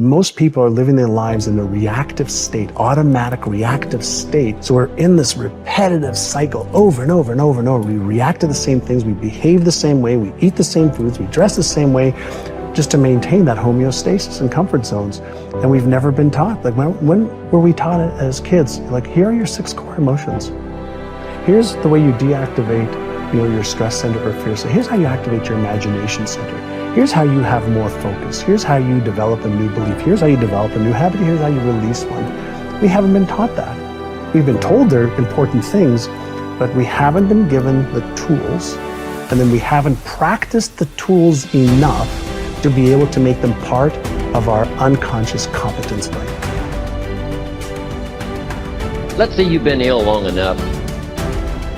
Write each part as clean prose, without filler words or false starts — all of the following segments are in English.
Most people are living their lives in a reactive state, automatic reactive state. So we're in this repetitive cycle over and over and over and over. We react to the same things, we behave the same way, we eat the same foods, we dress the same way, just to maintain that homeostasis and comfort zones. And we've never been taught. Like, when were we taught it as kids? Like, here are your 6 core emotions. Here's the way you deactivate, your stress center or fear center. Here's how you activate your imagination center. Here's how you have more focus. Here's how you develop a new belief. Here's how you develop a new habit. Here's how you release one. We haven't been taught that. We've been told they're important things, but we haven't been given the tools, and then we haven't practiced the tools enough to be able to make them part of our unconscious competence brain. Let's say you've been ill long enough,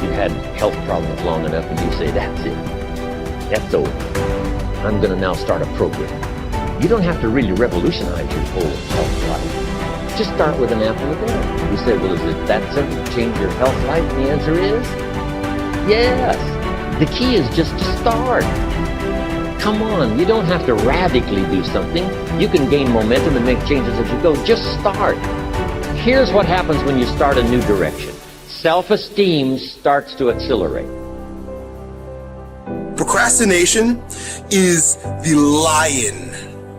you've had health problems long enough, and you say, that's it, that's over. I'm gonna now start a program. You don't have to really revolutionize your whole health life. Just start with an apple a day. You say, well, is it that simple to change your health life? And the answer is, yes. The key is just to start. Come on, you don't have to radically do something. You can gain momentum and make changes as you go. Just start. Here's what happens when you start a new direction. Self-esteem starts to accelerate. Procrastination is the lion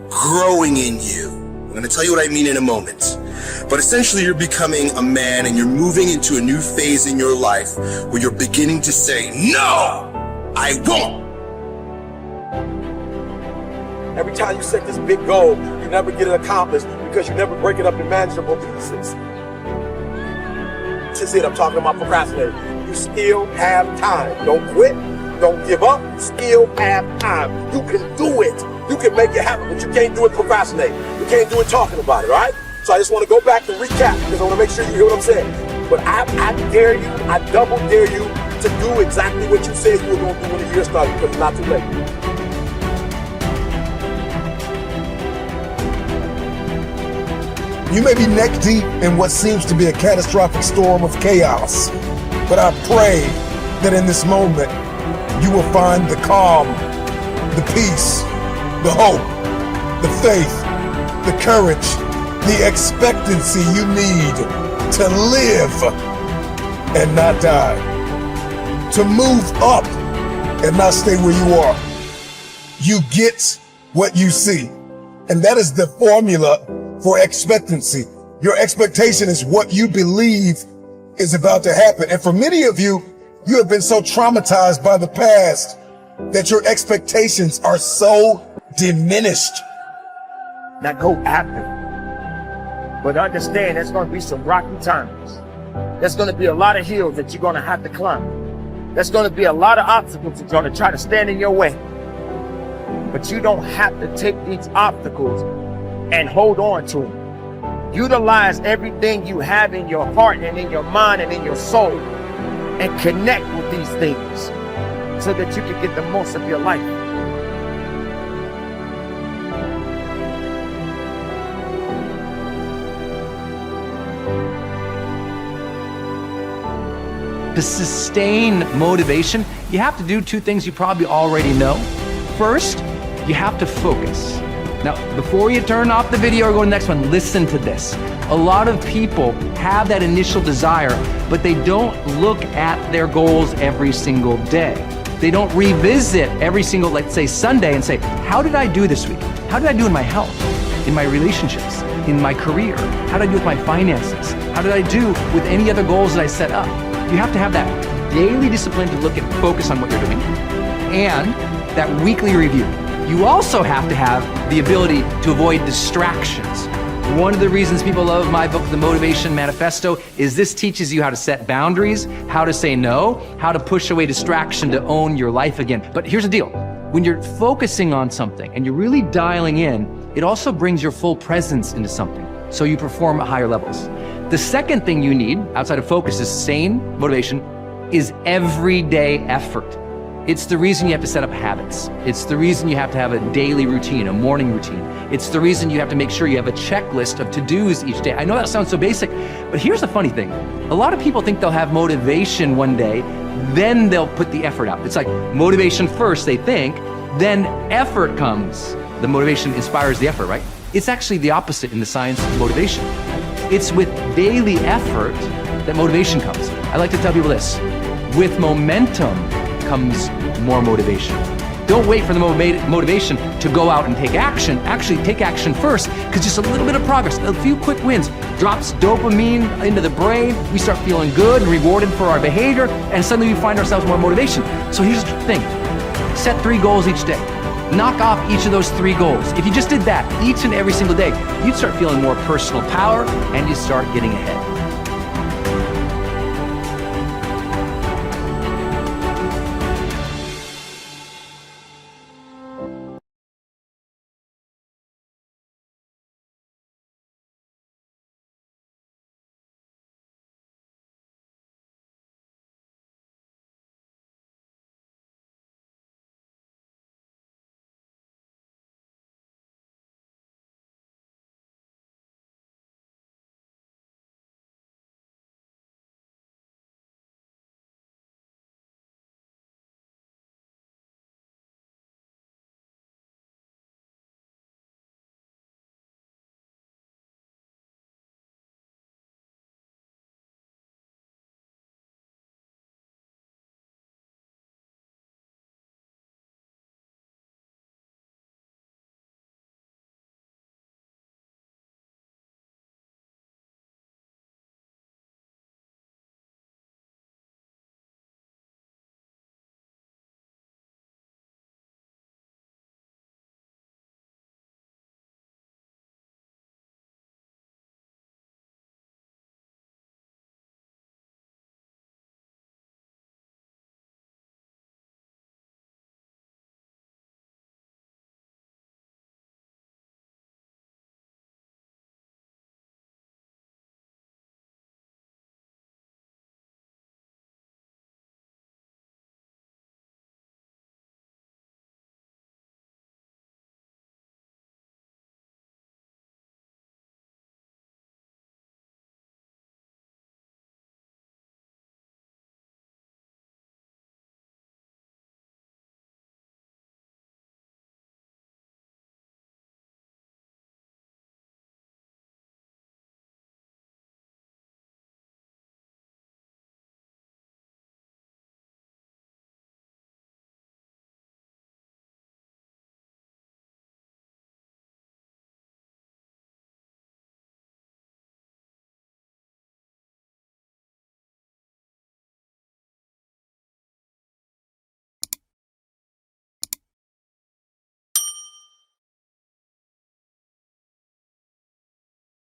growing in you. I'm going to tell you what I mean in a moment. But essentially, you're becoming a man and you're moving into a new phase in your life where you're beginning to say, no, I won't. Every time you set this big goal, you never get it accomplished because you never break it up in manageable pieces. That's it, I'm talking about procrastinating. You still have time. Don't quit. Don't give up. Still have time. You can do it. You can make it happen, but you can't do it procrastinating. You can't do it talking about it, all right? So I just want to go back and recap because I want to make sure you hear what I'm saying. But I dare you, I double dare you to do exactly what you said you were going to do when the year started because it's not too late. You may be neck deep in what seems to be a catastrophic storm of chaos, but I pray that in this moment, you will find the calm, the peace, the hope, the faith, the courage, the expectancy you need to live and not die, to move up and not stay where you are. You get what you see, and that is the formula for expectancy. Your expectation is what you believe is about to happen. And for many of you, you have been so traumatized by the past that your expectations are so diminished. Now go after it. But understand there's going to be some rocky times. There's going to be a lot of hills that you're going to have to climb. There's going to be a lot of obstacles that are going to try to stand in your way. But you don't have to take these obstacles and hold on to them. Utilize everything you have in your heart and in your mind and in your soul and connect with these things so that you can get the most of your life. To sustain motivation, you have to do 2 things you probably already know. First, you have to focus. Now, before you turn off the video or go to the next one, listen to this. A lot of people have that initial desire, but they don't look at their goals every single day. They don't revisit every single, let's say, Sunday and say, how did I do this week? How did I do in my health, in my relationships, in my career? How did I do with my finances? How did I do with any other goals that I set up? You have to have that daily discipline to look and focus on what you're doing, and that weekly review. You also have to have the ability to avoid distractions. One of the reasons people love my book, The Motivation Manifesto, is this teaches you how to set boundaries, how to say no, how to push away distraction to own your life again. But here's the deal. When you're focusing on something and you're really dialing in, it also brings your full presence into something, so you perform at higher levels. The second thing you need, outside of focus, is sane motivation, is everyday effort. It's the reason you have to set up habits. It's the reason you have to have a daily routine, a morning routine. It's the reason you have to make sure you have a checklist of to-dos each day. I know that sounds so basic, but here's the funny thing. A lot of people think they'll have motivation one day, then they'll put the effort out. It's like motivation first, they think, then effort comes. The motivation inspires the effort, right? It's actually the opposite in the science of motivation. It's with daily effort that motivation comes. I like to tell people this: with momentum comes more motivation. Don't wait for the motivation to go out and take action. Actually, take action first, because just a little bit of progress, a few quick wins, drops dopamine into the brain. We start feeling good and rewarded for our behavior, and suddenly we find ourselves more motivation. So here's the thing: set 3 goals each day. Knock off each of those 3 goals. If you just did that each and every single day, you'd start feeling more personal power, and you'd start getting ahead.